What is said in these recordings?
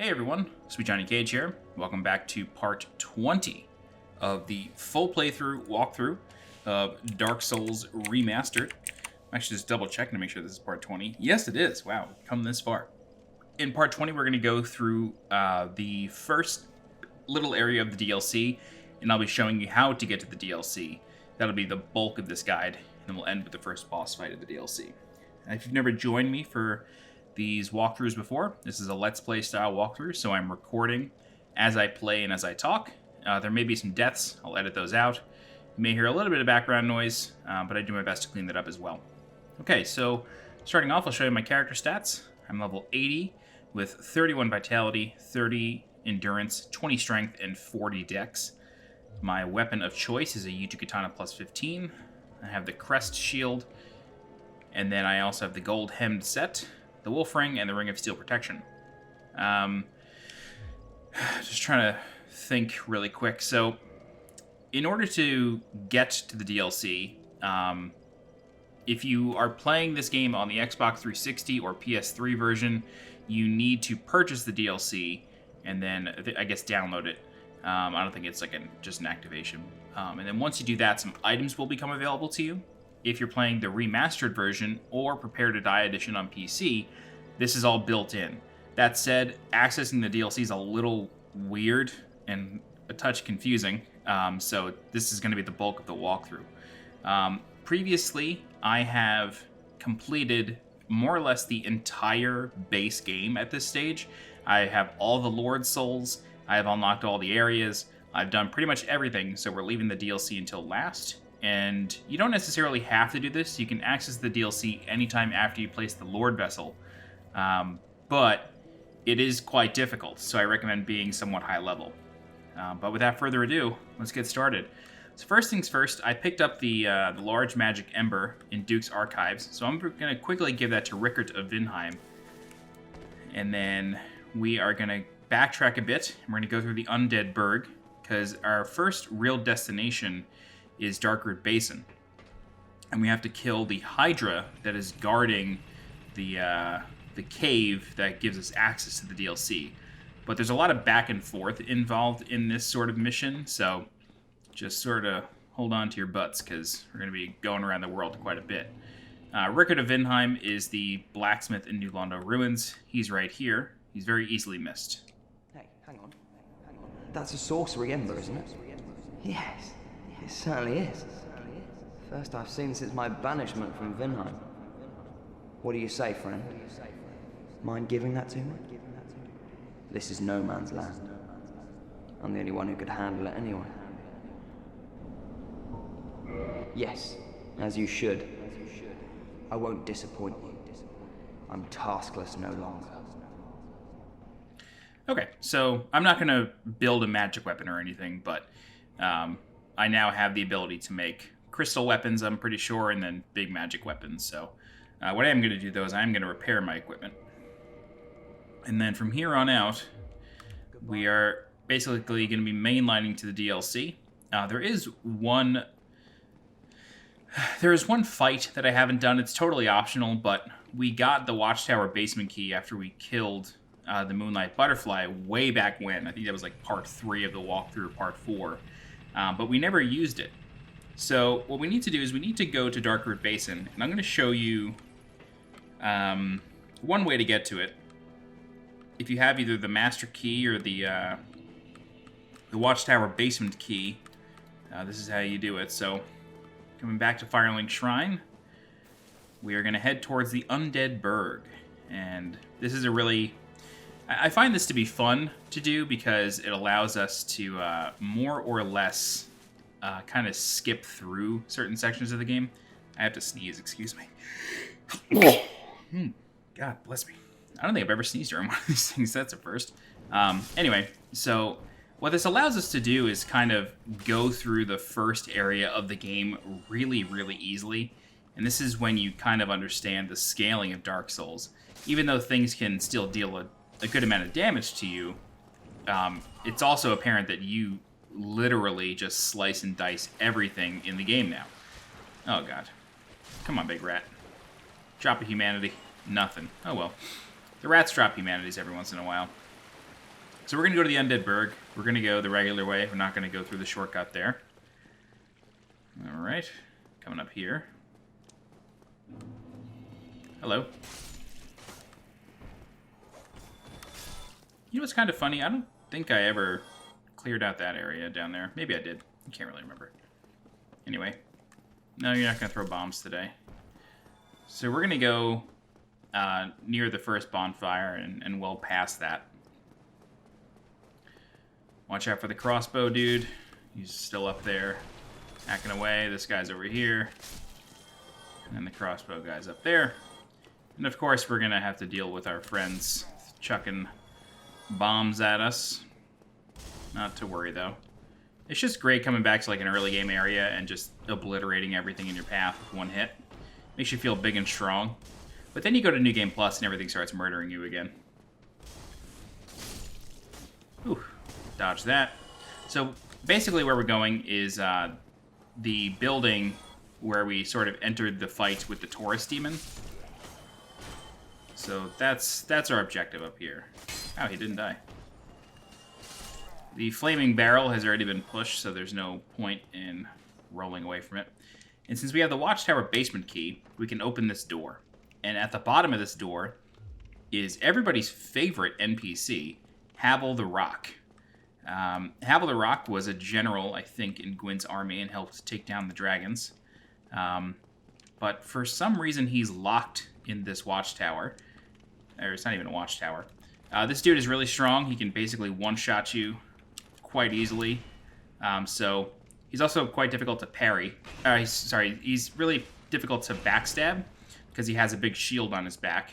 Hey everyone, Sweet Johnny Cage here. Welcome back to part 20 of the full playthrough walkthrough of Dark Souls Remastered. I'm actually just double checking to make sure this is part 20. Yes, it is. Wow, we've come this far. In part 20, we're going to go through the first little area of the DLC, and I'll be showing you how to get to the DLC. That'll be the bulk of this guide, and then we'll end with the first boss fight of the DLC. And if you've never joined me for these walkthroughs before, this is a Let's Play style walkthrough, so I'm recording as I play and as I talk. There may be some deaths. I'll edit those out. You may hear a little bit of background noise, but I do my best to clean that up as well. Okay, so starting off, I'll show you my character stats. I'm level 80 with 31 vitality, 30 endurance, 20 strength, and 40 dex. My weapon of choice is a Yuju Katana plus 15. I have the crest shield, and then I also have the gold hemmed set, the wolf ring, and the ring of steel protection. Just trying to think really quick. So, in order to get to the DLC, if you are playing this game on the Xbox 360 or PS3 version, you need to purchase the DLC and then, I guess, download it. I don't think it's like just an activation. And then once you do that, some items will become available to you. If you're playing the remastered version or Prepare to Die edition on PC, this is all built in. That said, accessing the DLC is a little weird and a touch confusing, so this is going to be the bulk of the walkthrough. Previously, I have completed more or less the entire base game at this stage. I have all the Lord Souls, I have unlocked all the areas, I've done pretty much everything, so we're leaving the DLC until last. And you don't necessarily have to do this. You can access the DLC anytime after you place the Lord Vessel. But it is quite difficult, so I recommend being somewhat high level. But without further ado, let's get started. So first things first, I picked up the large magic Ember in Duke's archives. So I'm going to quickly give that to Rickert of Vinheim. And then we are going to backtrack a bit. And we're going to go through the Undead Burg, because our first real destination is Darkroot Basin. And we have to kill the Hydra that is guarding the cave that gives us access to the DLC. But there's a lot of back and forth involved in this sort of mission, so just sort of hold on to your butts, because we're going to be going around the world quite a bit. Rickert of Vinheim is the blacksmith in New Londo Ruins. He's right here. He's very easily missed. Hey, hang on. That's a sorcery ember, isn't it? Yes, it certainly is. First I've seen since my banishment from Vinheim. What do you say, friend? Mind giving that to me? This is no man's land. I'm the only one who could handle it anyway. Yes, as you should. I won't disappoint you. I'm taskless no longer. Okay, so I'm not going to build a magic weapon or anything, but I now have the ability to make crystal weapons, I'm pretty sure, and then big magic weapons. So what I am going to do, though, is I'm going to repair my equipment. And then from here on out, we are basically going to be mainlining to the DLC. There is one fight that I haven't done. It's totally optional, but we got the Watchtower basement key after we killed the Moonlight Butterfly way back when. I think that was like part 3 of the walkthrough, part 4. But we never used it. So what we need to do is we need to go to Darkroot Basin, and I'm going to show you one way to get to it. If you have either the Master Key or the Watchtower Basement Key, this is how you do it. So coming back to Firelink Shrine, we are going to head towards the Undead Burg. And this is a really... I find this to be fun to do because it allows us to more or less kind of skip through certain sections of the game. I have to sneeze, excuse me. God bless me. I don't think I've ever sneezed during one of these things. That's a first. Anyway, so what this allows us to do is kind of go through the first area of the game really, really easily. And this is when you kind of understand the scaling of Dark Souls. Even though things can still deal a good amount of damage to you, it's also apparent that you literally just slice and dice everything in the game now. Oh, God. Come on, big rat. Drop a humanity. Nothing. Oh, well. The rats drop humanities every once in a while. So we're going to go to the Undead Burg. We're going to go the regular way. We're not going to go through the shortcut there. Alright. Coming up here. Hello. You know what's kind of funny? I don't think I ever cleared out that area down there. Maybe I did. I can't really remember. Anyway. No, you're not going to throw bombs today. So we're going to go near the first bonfire and well past that. Watch out for the crossbow dude. He's still up there, hacking away. This guy's over here. And then the crossbow guy's up there. And of course, we're going to have to deal with our friends chucking bombs at us. Not to worry, though. It's just great coming back to like an early game area and just obliterating everything in your path with one hit. Makes you feel big and strong. But then you go to New Game Plus and everything starts murdering you again. Ooh. Dodge that. So basically where we're going is the building where we sort of entered the fight with the Taurus demon. So that's our objective up here. Oh, he didn't die. The flaming barrel has already been pushed, so there's no point in rolling away from it. And since we have the Watchtower basement key, we can open this door. And at the bottom of this door is everybody's favorite NPC, Havel the Rock. Havel the Rock was a general, I think, in Gwyn's army and helped take down the dragons. But for some reason, he's locked in this watchtower. Or it's not even a watchtower. This dude is really strong. He can basically one-shot you quite easily. So he's also quite difficult to parry. He's really difficult to backstab because he has a big shield on his back.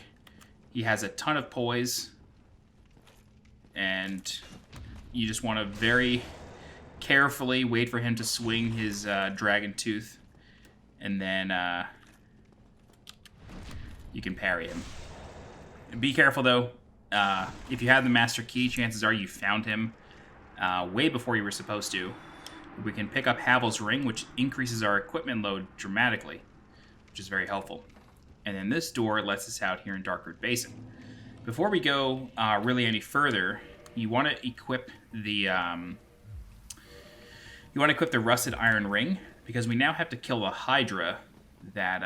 He has a ton of poise. And you just want to very carefully wait for him to swing his dragon tooth, and then you can parry him. Be careful, though. If you have the master key, chances are you found him way before you were supposed to. We can pick up Havel's ring, which increases our equipment load dramatically, which is very helpful. And then this door lets us out here in Darkroot Basin. Before we go really any further, you want to equip the rusted iron ring, because we now have to kill a Hydra that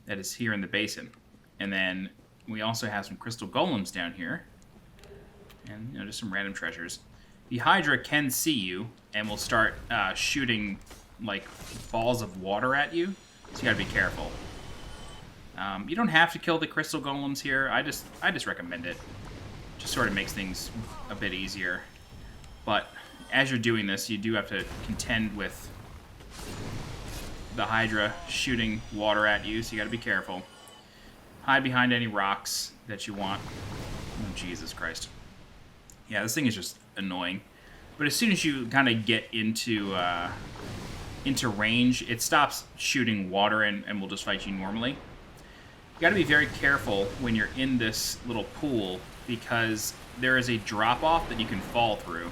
is here in the basin. And then we also have some crystal golems down here, and just some random treasures. The Hydra can see you and will start shooting like balls of water at you, so you gotta be careful. You don't have to kill the crystal golems here. I just recommend it. Just sort of makes things a bit easier. But as you're doing this, you do have to contend with the Hydra shooting water at you, so you gotta be careful. Hide behind any rocks that you want. Oh, Jesus Christ. Yeah, this thing is just annoying. But as soon as you kind of get into range, it stops shooting water and will just fight you normally. You gotta be very careful when you're in this little pool, because there is a drop-off that you can fall through.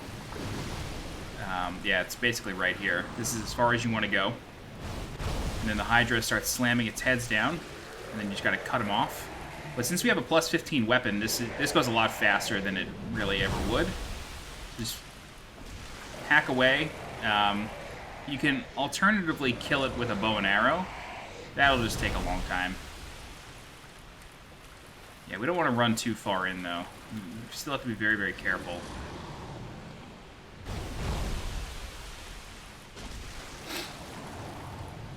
Yeah, it's basically right here. This is as far as you want to go. And then the Hydra starts slamming its heads down, and then you just got to cut them off. But since we have a plus 15 weapon, this goes a lot faster than it really ever would. Just hack away. You can alternatively kill it with a bow and arrow. That'll just take a long time. Yeah, we don't want to run too far in, though. We still have to be very, very careful.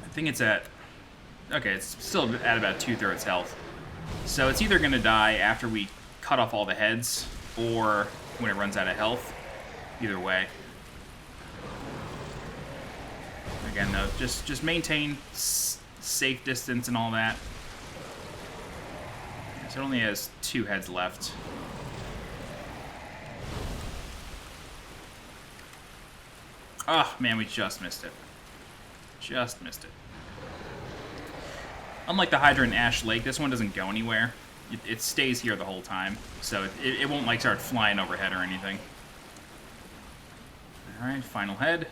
I think it's at... Okay, it's still at about 2/3 health. So it's either going to die after we cut off all the heads, or when it runs out of health. Either way. Again, though, just maintain safe distance and all that. So it only has 2 heads left. Oh, man, we just missed it. Just missed it. Unlike the Hydra in Ash Lake, this one doesn't go anywhere. It stays here the whole time, so it won't like start flying overhead or anything. Alright, final head.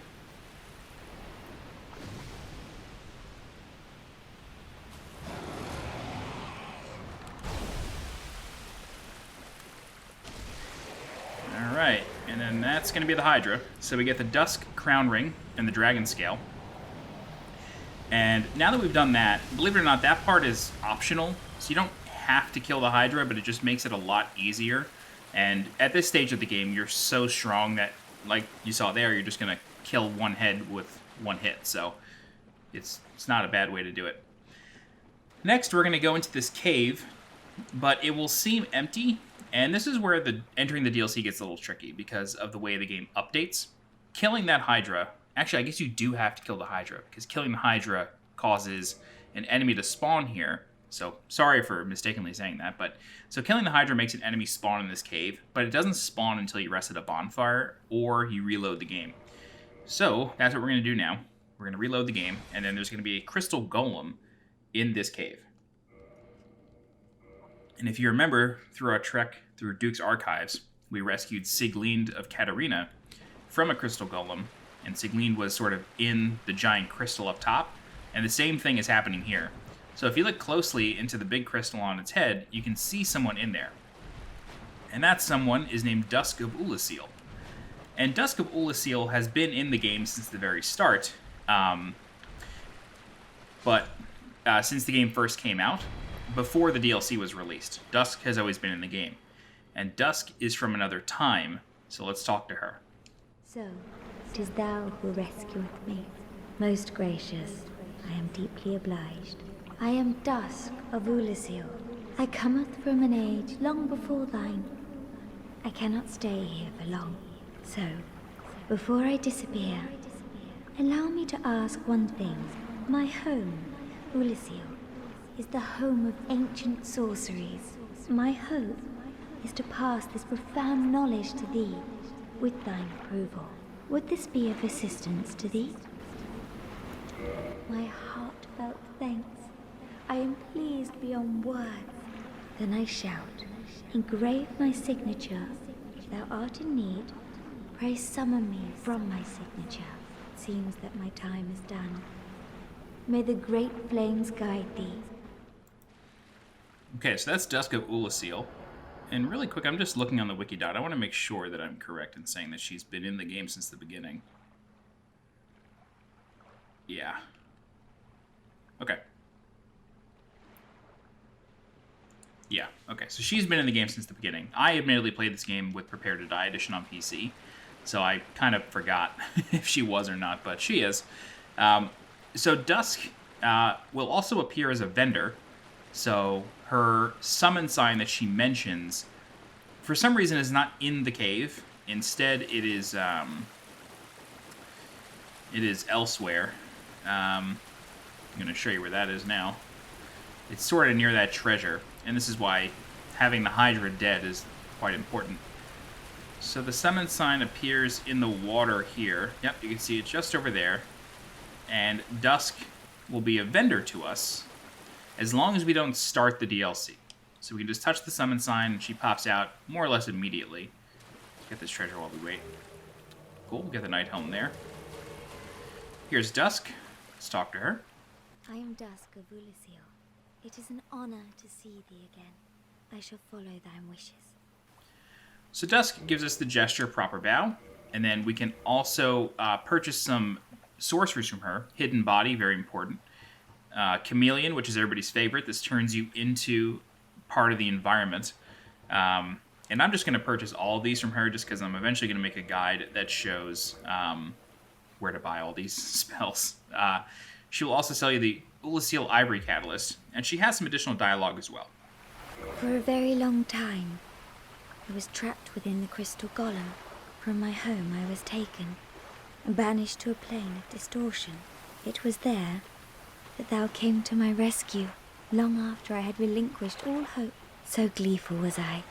Alright, and then that's going to be the Hydra. So we get the Dusk Crown Ring and the Dragon Scale. And now that we've done that, believe it or not, that part is optional. So you don't have to kill the Hydra, but it just makes it a lot easier. And at this stage of the game, you're so strong that, like you saw there, you're just going to kill one head with one hit. So it's not a bad way to do it. Next, we're going to go into this cave, but it will seem empty. And this is where entering the DLC gets a little tricky because of the way the game updates. Killing that Hydra, actually I guess you do have to kill the Hydra, because killing the Hydra causes an enemy to spawn here. So sorry for mistakenly saying that, but so killing the Hydra makes an enemy spawn in this cave, but it doesn't spawn until you rest at a bonfire or you reload the game. So that's what we're going to do now. We're going to reload the game, and then there's going to be a crystal golem in this cave. And if you remember, through our trek through Duke's archives, we rescued Sieglind of Katarina from a crystal golem, and Sieglind was sort of in the giant crystal up top, and the same thing is happening here. So if you look closely into the big crystal on its head, you can see someone in there. And that someone is named Dusk of Oolacile. And Dusk of Oolacile has been in the game since the very start, but since the game first came out, before the DLC was released. Dusk has always been in the game. And Dusk is from another time, so let's talk to her. So, 'tis thou who rescueth me. Most gracious, I am deeply obliged. I am Dusk of Oolacile. I cometh from an age long before thine. I cannot stay here for long. So, before I disappear, allow me to ask one thing. My home, Oolacile, is the home of ancient sorceries. My hope is to pass this profound knowledge to thee, with thine approval. Would this be of assistance to thee? My heartfelt thanks. I am pleased beyond words. Then I shout, engrave my signature. If thou art in need, pray summon me from my signature. It seems that my time is done. May the great flames guide thee. Okay, so that's Dusk of Oolacile. And really quick, I'm just looking on the wiki.I want to make sure that I'm correct in saying that she's been in the game since the beginning. Yeah. Okay. Yeah, okay, so she's been in the game since the beginning. I admittedly played this game with Prepare to Die Edition on PC, so I kind of forgot if she was or not, but she is. So Dusk will also appear as a vendor. So her summon sign that she mentions, for some reason, is not in the cave. Instead, it is elsewhere. I'm going to show you where that is now. It's sort of near that treasure, and this is why having the Hydra dead is quite important. So the summon sign appears in the water here. Yep, you can see it just over there. And Dusk will be a vendor to us, as long as we don't start the DLC. So we can just touch the summon sign, and she pops out more or less immediately. Let's get this treasure while we wait. Cool, we get the Night Helm there. Here's Dusk. Let's talk to her. I am Dusk of Oolacile. It is an honor to see thee again. I shall follow thy wishes. So Dusk gives us the gesture proper bow, and then we can also purchase some sorceries from her. Hidden Body, very important. Chameleon, which is everybody's favorite. This turns you into part of the environment. And I'm just going to purchase all of these from her just because I'm eventually going to make a guide that shows where to buy all these spells. She will also sell you the Oolacile Ivory Catalyst, and she has some additional dialogue as well. For a very long time, I was trapped within the crystal golem. From my home I was taken and banished to a plane of distortion. It was there that thou came to my rescue, long after I had relinquished all hope. So gleeful was I.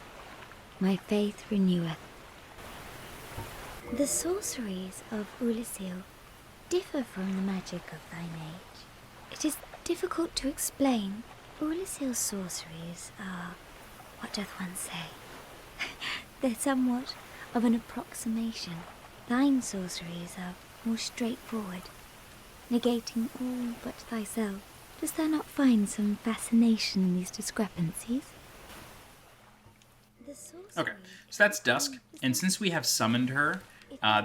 My faith reneweth. The sorceries of Oolacile differ from the magic of thine age. It is difficult to explain. Oolacile's sorceries are, what doth one say? They're somewhat of an approximation. Thine sorceries are more straightforward, negating all but thyself. Dost thou not find some fascination in these discrepancies? The Okay, so that's Dusk, and since we have summoned her,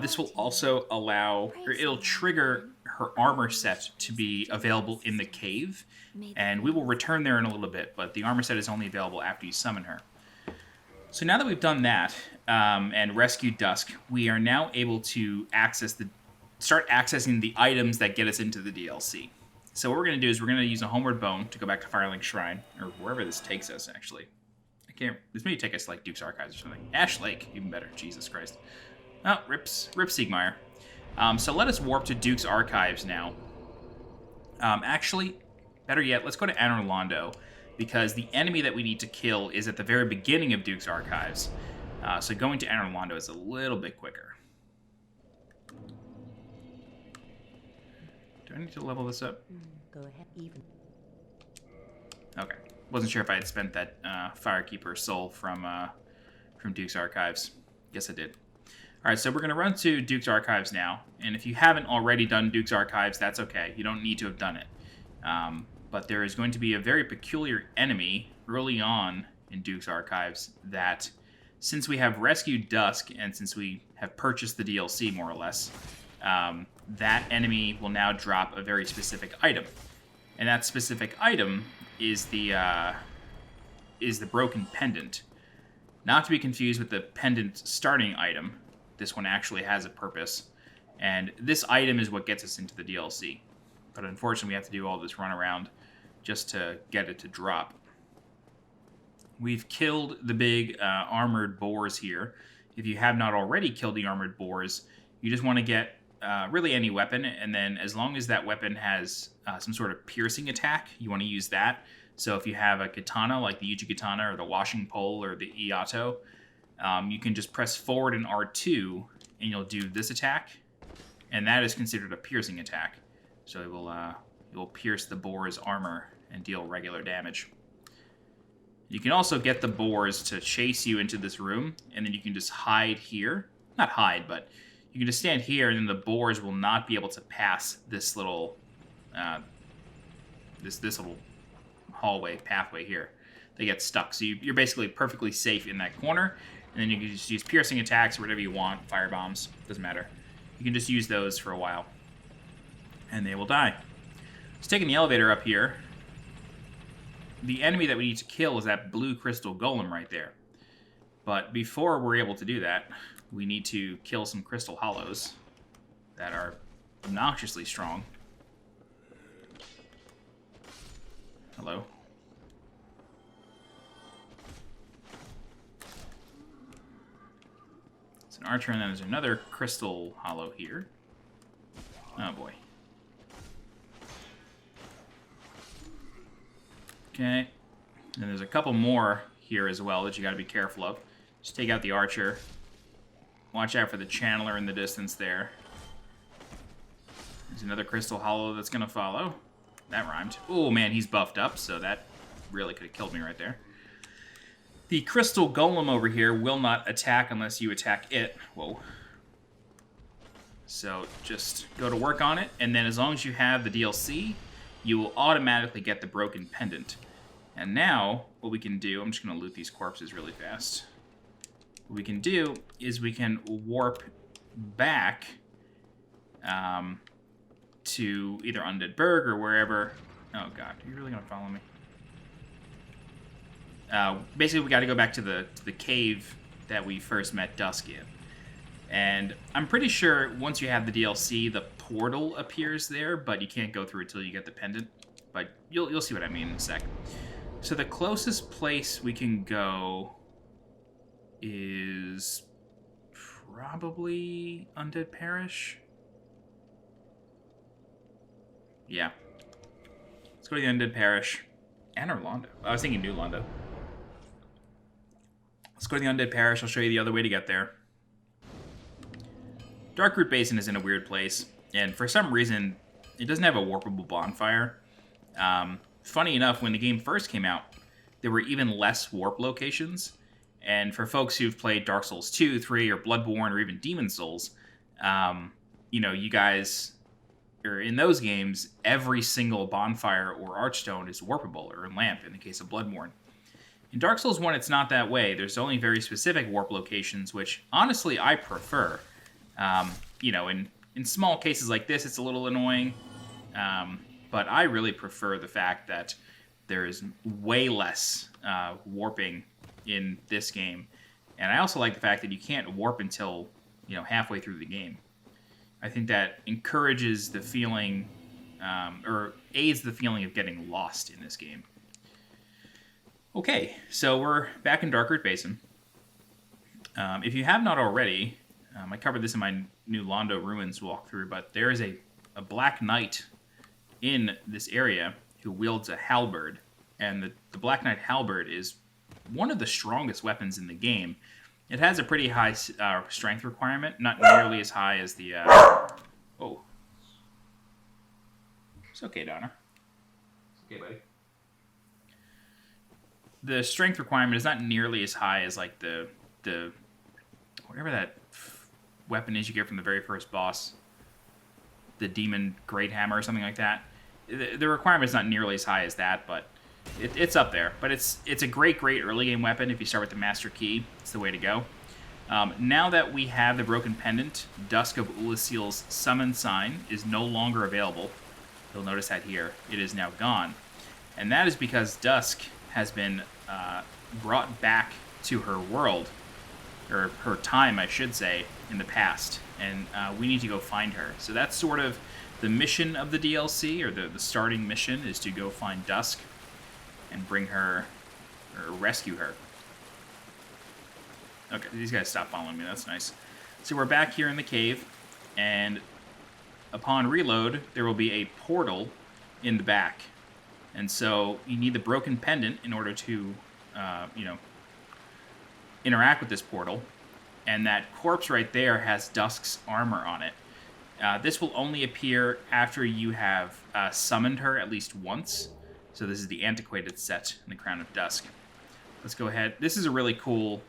this will also allow, or it'll trigger her armor set to be available in the cave, and we will return there in a little bit, but the armor set is only available after you summon her. So now that we've done that, and rescued Dusk, we are now able to start accessing the items that get us into the DLC. So what we're going to do is we're going to use a Homeward Bone to go back to Firelink Shrine, or wherever this takes us, actually. This may take us to, like, Duke's Archives or something. Ash Lake, even better. Jesus Christ. Oh, Rip Siegmeyer. So let us warp to Duke's Archives now. Actually, better yet, let's go to Anor Londo, because the enemy that we need to kill is at the very beginning of Duke's Archives. So going to Anor Londo is a little bit quicker. Do I need to level this up? Go ahead, even. Okay. Wasn't sure if I had spent that Firekeeper soul from Duke's Archives. Guess I did. Alright, so we're going to run to Duke's Archives now. And if you haven't already done Duke's Archives, that's okay. You don't need to have done it. But there is going to be a very peculiar enemy early on in Duke's Archives that, since we have rescued Dusk, and since we have purchased the DLC, more or less, that enemy will now drop a very specific item. And that specific item is the broken pendant. Not to be confused with the pendant starting item. This one actually has a purpose. And this item is what gets us into the DLC. But unfortunately, we have to do all this runaround just to get it to drop. We've killed the big armored boars here. If you have not already killed the armored boars, you just want to get really any weapon, and then as long as that weapon has some sort of piercing attack, you want to use that. So if you have a katana, like the Uchi Katana or the Washing Pole or the Iato, you can just press forward in R2, and you'll do this attack, and that is considered a piercing attack. So it will pierce the boar's armor and deal regular damage. You can also get the boars to chase you into this room, and then you can just hide here. Not hide, but you can just stand here, and then the boars will not be able to pass this little, this little pathway here. They get stuck, so you're basically perfectly safe in that corner, and then you can just use piercing attacks or whatever you want, fire bombs, doesn't matter. You can just use those for a while, and they will die. Just taking the elevator up here, the enemy that we need to kill is that blue crystal golem right there. But before we're able to do that, we need to kill some crystal hollows that are obnoxiously strong. Hello. It's an archer, and then there's another crystal hollow here. Oh boy. Okay. And there's a couple more here as well that you gotta be careful of. Just take out the archer. Watch out for the channeler in the distance there. There's another crystal hollow that's gonna follow. That rhymed. Oh man, he's buffed up, so that really could have killed me right there. The crystal golem over here will not attack unless you attack it. Whoa. So just go to work on it, and then as long as you have the DLC, you will automatically get the broken pendant. And now, what we can do, I'm just gonna loot these corpses really fast. What we can do is we can warp back to either Undead Burg or wherever. Oh god, are you really gonna follow me? Basically, we got to go back to the cave that we first met Dusk in, and I'm pretty sure once you have the DLC, the portal appears there, but you can't go through it until you get the pendant. But you'll see what I mean in a sec. So the closest place we can go is probably Undead Parish. Yeah. Let's go to the Undead Parish. Anor Londo. I was thinking New Londo. Let's go to the Undead Parish. I'll show you the other way to get there. Darkroot Basin is in a weird place, and for some reason, it doesn't have a warpable bonfire. Funny enough, when the game first came out, there were even less warp locations, and for folks who've played Dark Souls 2, 3, or Bloodborne, or even Demon Souls, you know, you guys, or in those games, every single bonfire or archstone is warpable, or lamp in the case of Bloodborne. In Dark Souls 1, it's not that way. There's only very specific warp locations, which, honestly, I prefer. You know, in small cases like this, it's a little annoying. But I really prefer the fact that there is way less warping in this game. And I also like the fact that you can't warp until, you know, halfway through the game. I think that encourages the feeling, or aids the feeling of getting lost in this game. Okay, so we're back in Darkroot Basin. If you have not already, I covered this in my new Londo Ruins walkthrough, but there is a Black Knight in this area who wields a halberd, and the Black Knight halberd is one of the strongest weapons in the game. It has a pretty high strength requirement, not nearly as high as the... Oh. It's okay, Donna. It's okay, buddy. The strength requirement is not nearly as high as, like, the whatever that weapon is you get from the very first boss. The Demon Great Hammer or something like that. The requirement is not nearly as high as that, but it's up there. But it's a great early game weapon. If you start with the Master Key, it's the way to go. Now that we have the Broken Pendant, Dusk of Oolacile's Summon Sign is no longer available. You'll notice that here. It is now gone. And that is because Dusk has been brought back to her world, or her time, I should say, in the past. And we need to go find her. So that's sort of the mission of the DLC, or the starting mission, is to go find Dusk and bring her, or rescue her. Okay, these guys stopped following me. That's nice. So we're back here in the cave, and upon reload, there will be a portal in the back. And so you need the Broken Pendant in order to, you know, interact with this portal. And that corpse right there has Dusk's armor on it. This will only appear after you have summoned her at least once. So this is the antiquated set in the Crown of Dusk. Let's go ahead. This is a really cool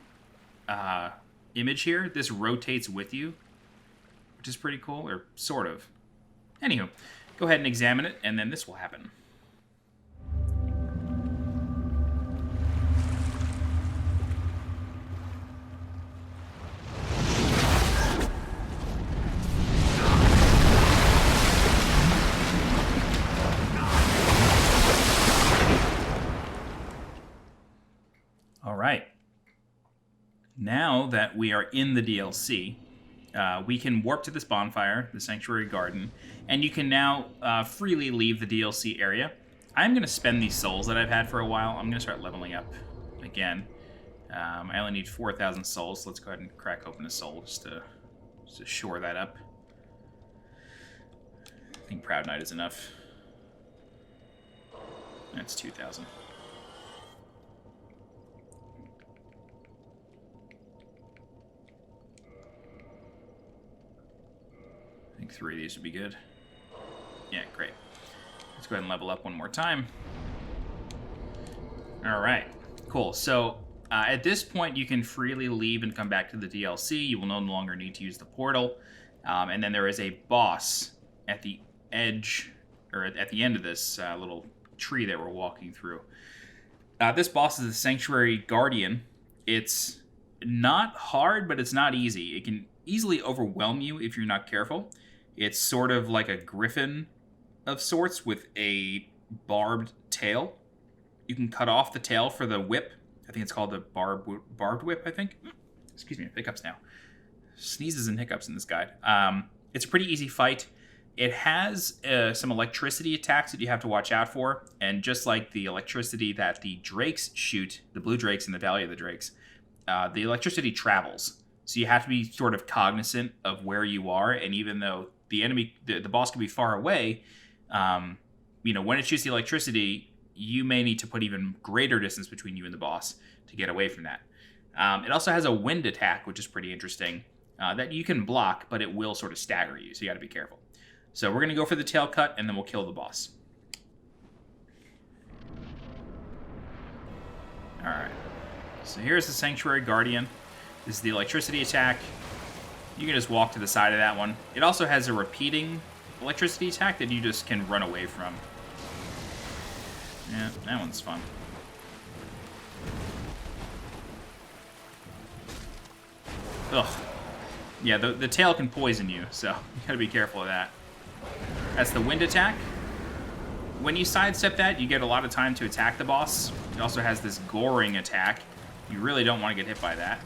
image here. This rotates with you, which is pretty cool, or sort of. Anywho, go ahead and examine it, and then this will happen. All right. Now that we are in the DLC, we can warp to this bonfire, the Sanctuary Garden, and you can now freely leave the DLC area. I'm going to spend these souls that I've had for a while. I'm going to start leveling up again. I only need 4,000 souls, so let's go ahead and crack open a soul just to shore that up. I think Proud Knight is enough. That's 2,000. I think 3 of these would be good. Yeah, great. Let's go ahead and level up one more time. All right, cool. So at this point, you can freely leave and come back to the DLC. You will no longer need to use the portal. And then there is a boss at the edge, or at the end of this little tree that we're walking through. This boss is the Sanctuary Guardian. It's not hard, but it's not easy. It can easily overwhelm you if you're not careful. It's sort of like a griffin of sorts with a barbed tail. You can cut off the tail for the whip. I think it's called the barbed whip, I think. Excuse me, hiccups now. Sneezes and hiccups in this guide. It's a pretty easy fight. It has some electricity attacks that you have to watch out for. And just like the electricity that the drakes shoot, the blue drakes in the Valley of the Drakes, the electricity travels. So you have to be sort of cognizant of where you are. And even though the enemy, the boss can be far away, you know, when it shoots the electricity, you may need to put even greater distance between you and the boss to get away from that. It also has a wind attack, which is pretty interesting, that you can block, but it will sort of stagger you, so you got to be careful. So we're going to go for the tail cut, and then we'll kill the boss. All right. So here's the Sanctuary Guardian. This is the electricity attack. You can just walk to the side of that one. It also has a repeating electricity attack that you just can run away from. Yeah, that one's fun. Ugh. Yeah, the tail can poison you, so you gotta be careful of that. That's the wind attack. When you sidestep that, you get a lot of time to attack the boss. It also has this goring attack. You really don't want to get hit by that.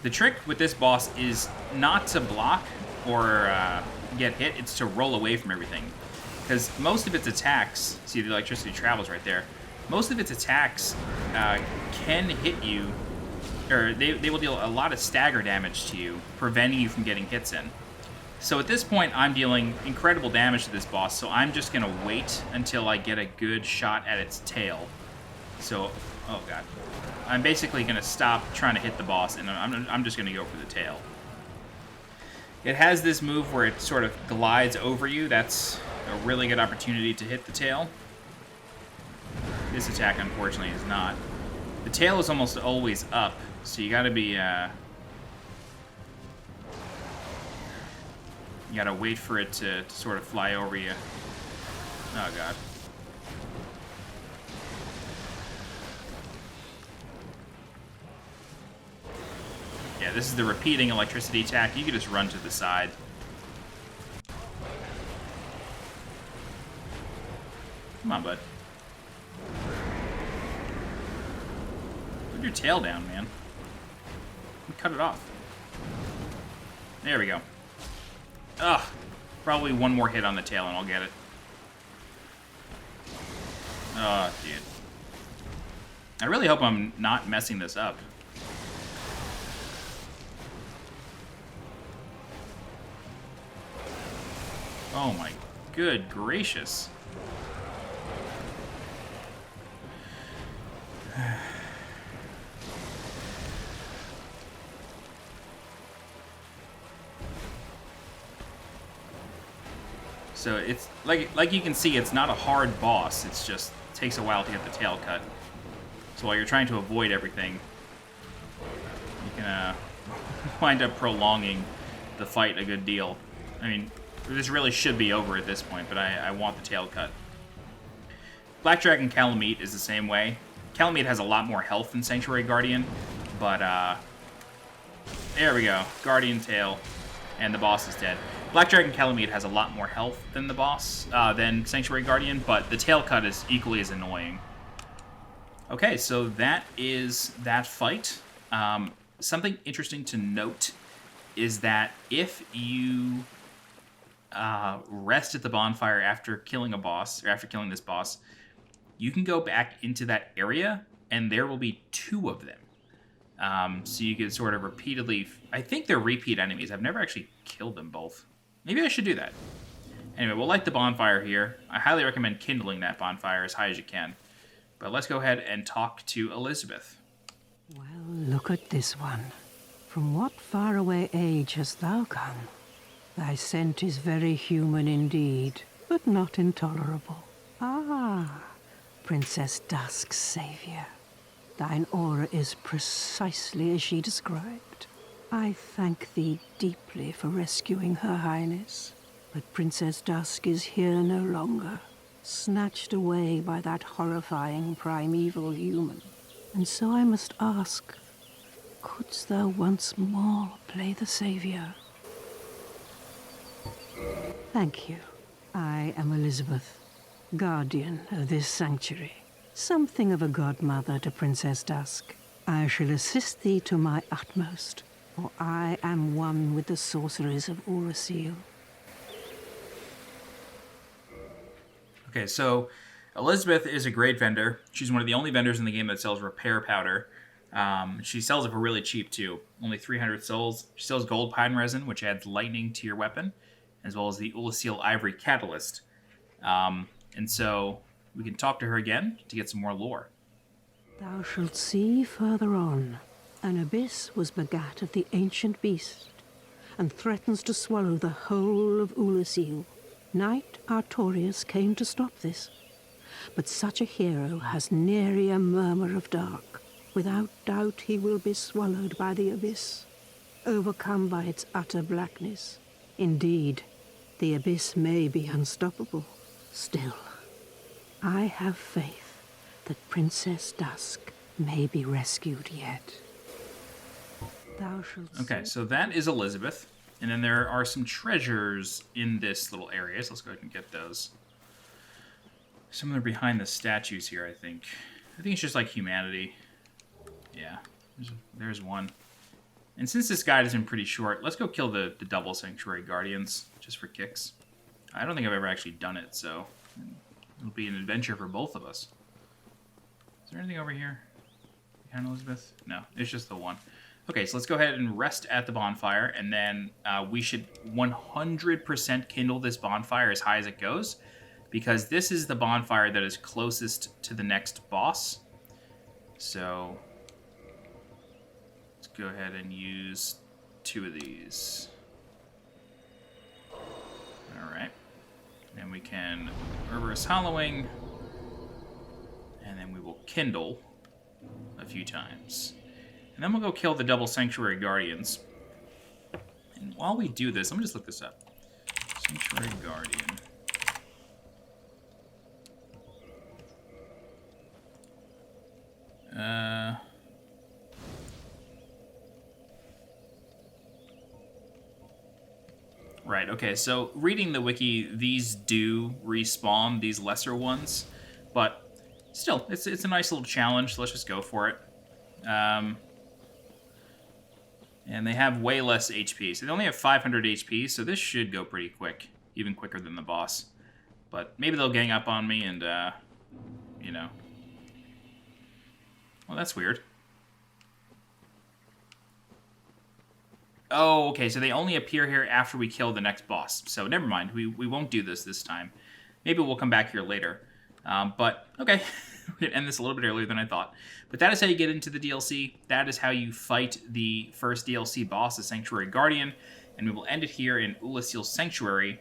The trick with this boss is not to block or get hit, it's to roll away from everything. Because most of its attacks, see the electricity travels right there, most of its attacks can hit you, or they will deal a lot of stagger damage to you, preventing you from getting hits in. So at this point, I'm dealing incredible damage to this boss, so I'm just going to wait until I get a good shot at its tail. So, oh god. I'm basically going to stop trying to hit the boss, and I'm just going to go for the tail. It has this move where it sort of glides over you. That's a really good opportunity to hit the tail. This attack, unfortunately, is not. The tail is almost always up, so you got to be... You gotta wait for it to sort of fly over you. Oh god. Yeah, this is the repeating electricity attack. You can just run to the side. Come on, bud. Put your tail down, man. Cut it off. There we go. Ugh. Probably one more hit on the tail and I'll get it. Oh, dude. I really hope I'm not messing this up. Oh my good gracious. So it's like you can see, it's not a hard boss. It's just it takes a while to get the tail cut. So while you're trying to avoid everything, you can wind up prolonging the fight a good deal. I mean, this really should be over at this point, but I want the tail cut. Black Dragon Calamite is the same way. Calamite has a lot more health than Sanctuary Guardian, but there we go. Guardian tail, and the boss is dead. Black Dragon Calamite has a lot more health than the boss, than Sanctuary Guardian, but the tail cut is equally as annoying. Okay, so that is that fight. Something interesting to note is that if you rest at the bonfire after killing a boss, or after killing this boss, you can go back into that area, and there will be 2 of them. So you can sort of repeatedly... I think they're repeat enemies. I've never actually killed them both. Maybe I should do that. Anyway, we'll light the bonfire here. I highly recommend kindling that bonfire as high as you can. But let's go ahead and talk to Elizabeth. Well, look at this one. From what faraway age hast thou come? Thy scent is very human indeed, but not intolerable. Ah, Princess Dusk's savior. Thine aura is precisely as she described. I thank thee deeply for rescuing Her Highness, but Princess Dusk is here no longer, snatched away by that horrifying primeval human. And so I must ask, couldst thou once more play the savior? Thank you. I am Elizabeth, guardian of this sanctuary. Something of a godmother to Princess Dusk. I shall assist thee to my utmost, for I am one with the sorceries of Oolacile. Okay, so Elizabeth is a great vendor. She's one of the only vendors in the game that sells repair powder. She sells it for really cheap, too. Only 300 souls. She sells gold pine resin, which adds lightning to your weapon, as well as the Oolacile Ivory Catalyst. And so we can talk to her again to get some more lore. Thou shalt see further on. An abyss was begat of the ancient beast, and threatens to swallow the whole of Oolacile. Knight Artorius came to stop this, but such a hero has nary a murmur of dark. Without doubt he will be swallowed by the abyss, overcome by its utter blackness. Indeed, the abyss may be unstoppable. Still, I have faith that Princess Dusk may be rescued yet. Thou shalt Okay, so that is Elizabeth. And then there are some treasures in this little area, so let's go ahead and get those. Some of them are behind the statues here, I think. I think it's just like humanity. Yeah, there's one. And since this guide has been pretty short, let's go kill the double Sanctuary Guardians, just for kicks. I don't think I've ever actually done it, so it'll be an adventure for both of us. Is there anything over here behind Elizabeth? No, it's just the one. Okay, so let's go ahead and rest at the bonfire, and then we should 100% kindle this bonfire as high as it goes, because this is the bonfire that is closest to the next boss. So let's go ahead and use 2 of these. Alright. Then we can reverse hollowing, and then we will kindle a few times. And then we'll go kill the double Sanctuary Guardians. And while we do this, let me just look this up. Sanctuary Guardian. Right, okay, so reading the wiki, these do respawn, these lesser ones. But still, it's a nice little challenge, so let's just go for it. And they have way less HP. So they only have 500 HP, so this should go pretty quick. Even quicker than the boss. But maybe they'll gang up on me and, you know. Well, that's weird. Oh, okay, so they only appear here after we kill the next boss. So never mind, we won't do this time. Maybe we'll come back here later. But, okay, we're going to end this a little bit earlier than I thought. But that is how you get into the DLC. That is how you fight the first DLC boss, the Sanctuary Guardian. And we will end it here in Oolacile Sanctuary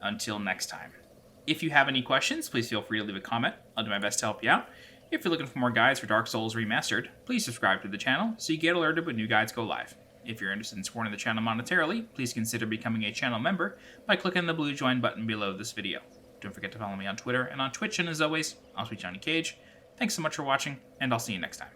until next time. If you have any questions, please feel free to leave a comment. I'll do my best to help you out. If you're looking for more guides for Dark Souls Remastered, please subscribe to the channel so you get alerted when new guides go live. If you're interested in supporting the channel monetarily, please consider becoming a channel member by clicking the blue join button below this video. Don't forget to follow me on Twitter and on Twitch, and as always, I'll be Johnny Cage. Thanks so much for watching, and I'll see you next time.